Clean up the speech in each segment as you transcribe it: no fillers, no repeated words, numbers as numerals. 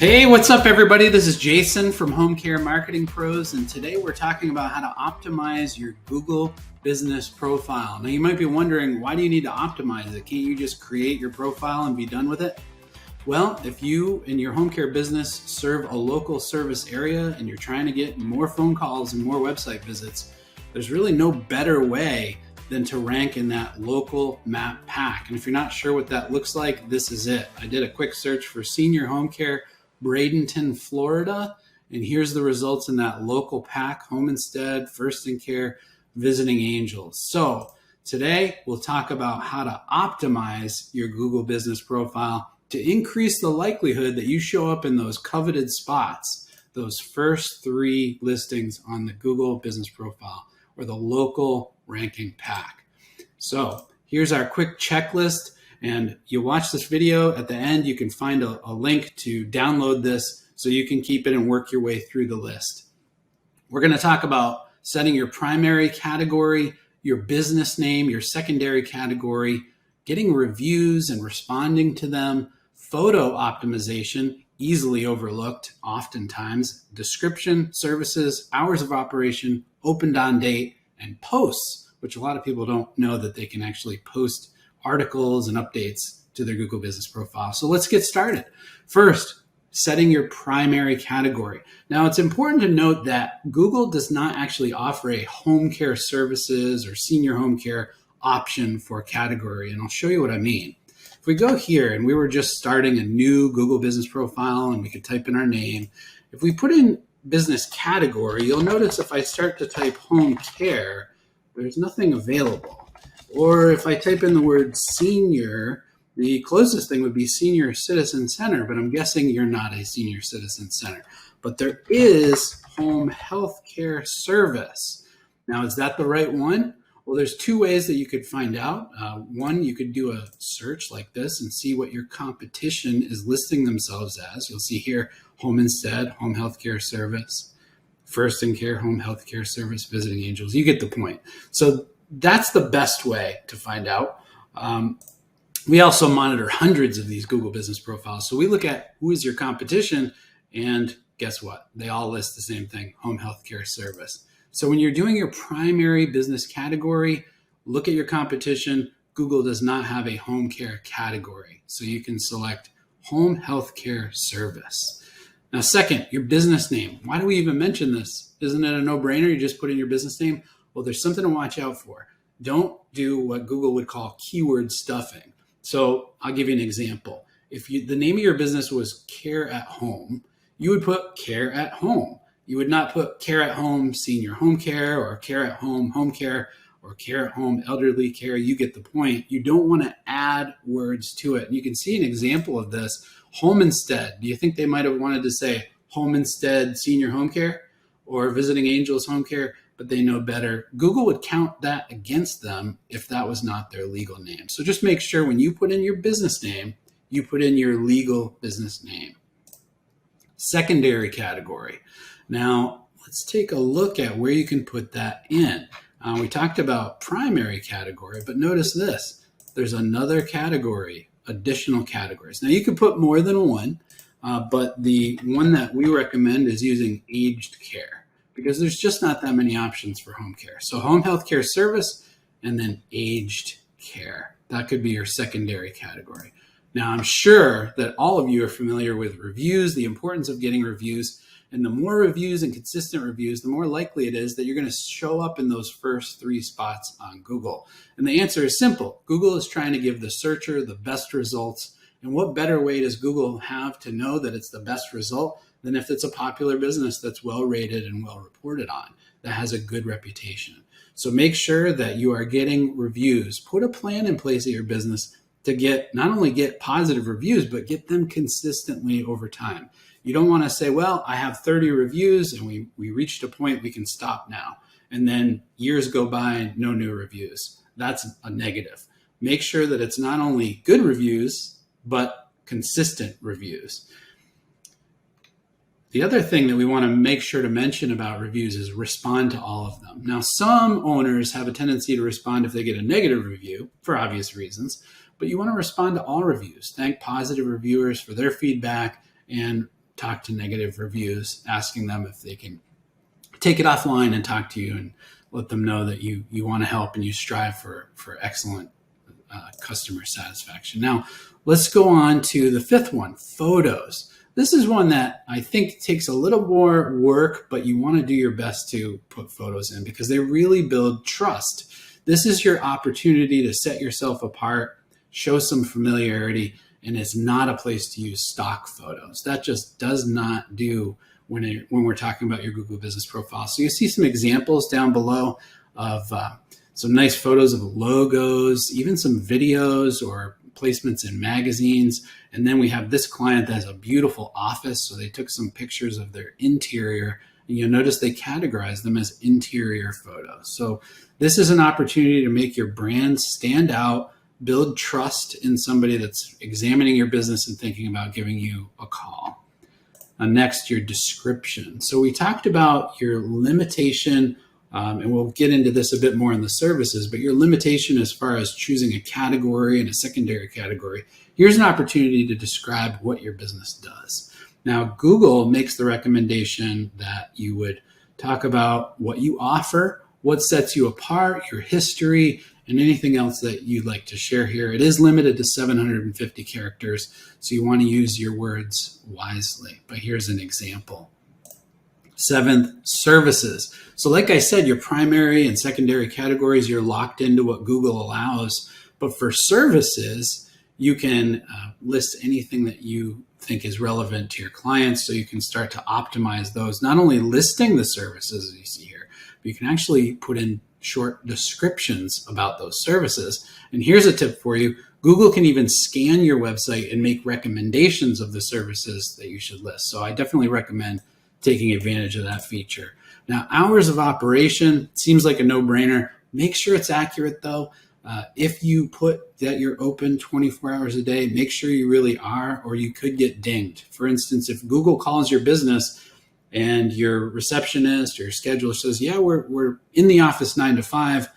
Hey, what's up everybody? This is Jason from Home Care Marketing Pros, and today we're talking about how to optimize your Google business profile. Now you might be wondering, why do you need to optimize it? Can't you just create your profile and be done with it? Well, if you and your home care business serve a local service area and you're trying to get more phone calls and more website visits, there's really no better way than to rank in that local map pack. And if you're not sure what that looks like, this is it. I did a quick search for senior home care Bradenton, Florida, and here's the results in that local pack: Home Instead, First in Care, Visiting Angels. So today we'll talk about how to optimize your Google business profile to increase the likelihood that you show up in those coveted spots, those first 3 listings on the Google business profile or the local ranking pack. So here's our quick checklist. And you watch this video, at the end you can find a link to download this so you can keep it and work your way through the list. We're going to talk about setting your primary category, your business name, your secondary category, getting reviews and responding to them, photo optimization, easily overlooked oftentimes, description, services, hours of operation, opened on date, and posts, which a lot of people don't know that they can actually post articles and updates to their Google business profile. So let's get started. First, setting your primary category. Now it's important to note that Google does not actually offer a home care services or senior home care option for a category, and I'll show you what I mean. If we go here and we were just starting a new Google business profile and we could type in our name, if we put in business category, you'll notice if I start to type home care, there's nothing available. Or if I type in the word senior, the closest thing would be Senior Citizen Center, but I'm guessing you're not a Senior Citizen Center. But there is Home Health Care Service. Now, is that the right one? Well, there's 2 ways that you could find out. One, you could do a search like this and see what your competition is listing themselves as. You'll see here, Home Instead, Home Health Care Service, First in Care, Home Health Care Service, Visiting Angels. You get the point. So that's the best way to find out. We also monitor hundreds of these Google business profiles. So we look at who is your competition, and guess what? They all list the same thing, Home Health Care Service. So when you're doing your primary business category, look at your competition. Google does not have a home care category. So you can select Home Health Care Service. Now, second, your business name. Why do we even mention this? Isn't it a no-brainer? You just put in your business name. Well, there's something to watch out for. Don't do what Google would call keyword stuffing. So I'll give you an example. If the name of your business was Care at Home, you would put Care at Home. You would not put Care at Home Senior Home Care or Care at Home Home Care or Care at Home Elderly Care. You get the point. You don't want to add words to it. And you can see an example of this. Home Instead. Do you think they might have wanted to say Home Instead Senior Home Care or Visiting Angels Home Care? But they know better. Google would count that against them if that was not their legal name. So just make sure when you put in your business name, you put in your legal business name. Secondary category. Now, let's take a look at where you can put that in. We talked about primary category, but notice this. There's another category, additional categories. Now, you can put more than one, but the one that we recommend is using aged care, because there's just not that many options for home care. So Home Health Care Service and then aged care. That could be your secondary category. Now, I'm sure that all of you are familiar with reviews, the importance of getting reviews. And the more reviews and consistent reviews, the more likely it is that you're going to show up in those first 3 spots on Google. And the answer is simple. Google is trying to give the searcher the best results. And what better way does Google have to know that it's the best result than if it's a popular business that's well rated and well reported on, that has a good reputation. So make sure that you are getting reviews. Put a plan in place at your business to not only get positive reviews, but get them consistently over time. You don't want to say, well, I have 30 reviews and we reached a point, we can stop now. And then years go by, no new reviews. That's a negative. Make sure that it's not only good reviews, but consistent reviews. The other thing that we want to make sure to mention about reviews is respond to all of them. Now, some owners have a tendency to respond if they get a negative review for obvious reasons, but you want to respond to all reviews. Thank positive reviewers for their feedback and talk to negative reviews, asking them if they can take it offline and talk to you and let them know that you want to help and you strive for excellent customer satisfaction. Now, let's go on to the fifth one, photos. This is one that I think takes a little more work, but you want to do your best to put photos in because they really build trust. This is your opportunity to set yourself apart, show some familiarity, and it's not a place to use stock photos. That just does not do when we're talking about your Google Business Profile. So you see some examples down below of some nice photos of logos, even some videos or placements in magazines. And then we have this client that has a beautiful office. So they took some pictures of their interior, and you'll notice they categorize them as interior photos. So this is an opportunity to make your brand stand out, build trust in somebody that's examining your business and thinking about giving you a call. Next, your description. So we talked about your limitation, and we'll get into this a bit more in the services, but your limitation as far as choosing a category and a secondary category. Here's an opportunity to describe what your business does. Now, Google makes the recommendation that you would talk about what you offer, what sets you apart, your history, and anything else that you'd like to share here. It is limited to 750 characters, so you want to use your words wisely. But here's an example. Seventh, services. So like I said, your primary and secondary categories, you're locked into what Google allows. But for services, you can list anything that you think is relevant to your clients, so you can start to optimize those, not only listing the services as you see here, but you can actually put in short descriptions about those services. And here's a tip for you. Google can even scan your website and make recommendations of the services that you should list. So I definitely recommend taking advantage of that feature. Now, hours of operation seems like a no-brainer. Make sure it's accurate though. If you put that you're open 24 hours a day, make sure you really are, or you could get dinged. For instance, if Google calls your business and your receptionist or your scheduler says, yeah, we're in the office 9 to 5,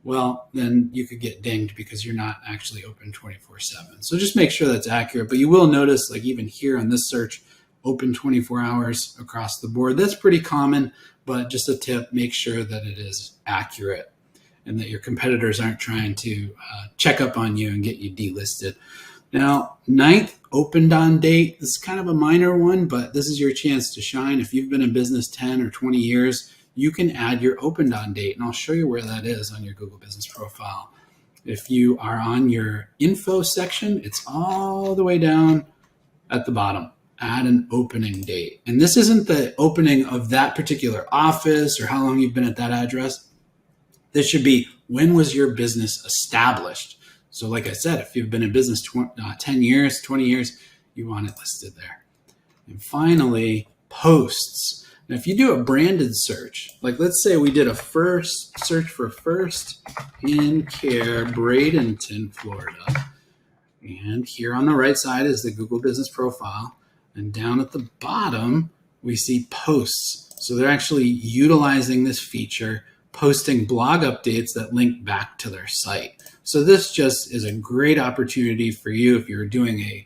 well, then you could get dinged because you're not actually open 24/7. So just make sure that's accurate. But you will notice, like even here on this search, open 24 hours across the board. That's pretty common, but just a tip, make sure that it is accurate and that your competitors aren't trying to check up on you and get you delisted. Now, ninth, opened on date. This is kind of a minor one, but this is your chance to shine. If you've been in business 10 or 20 years, you can add your opened on date, and I'll show you where that is on your Google Business Profile. If you are on your info section, it's all the way down at the bottom. Add an opening date. And this isn't the opening of that particular office or how long you've been at that address. This should be, when was your business established? So like I said, if you've been in business 10 years, 20 years, you want it listed there. And finally, posts. Now, if you do a branded search, like let's say we did a search for First in Care, Bradenton, Florida. And here on the right side is the Google Business Profile. And down at the bottom, we see posts. So they're actually utilizing this feature, posting blog updates that link back to their site. So this just is a great opportunity for you if you're doing a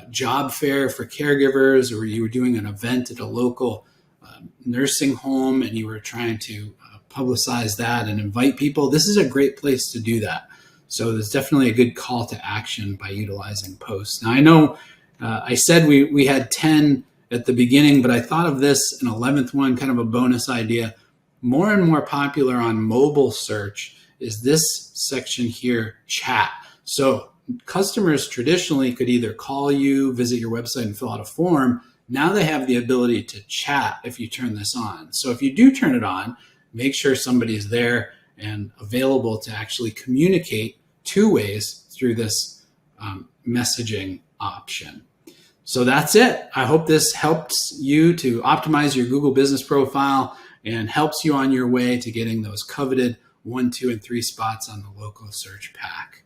job fair for caregivers, or you were doing an event at a local nursing home and you were trying to publicize that and invite people. This is a great place to do that. So there's definitely a good call to action by utilizing posts. Now I know I said we had 10 at the beginning, but I thought of this, an 11th one, kind of a bonus idea. More and more popular on mobile search is this section here, chat. So customers traditionally could either call you, visit your website and fill out a form. Now they have the ability to chat if you turn this on. So if you do turn it on, make sure somebody's there and available to actually communicate two ways through this messaging option. So that's it. I hope this helps you to optimize your Google Business Profile and helps you on your way to getting those coveted 1, 2, and 3 spots on the local search pack.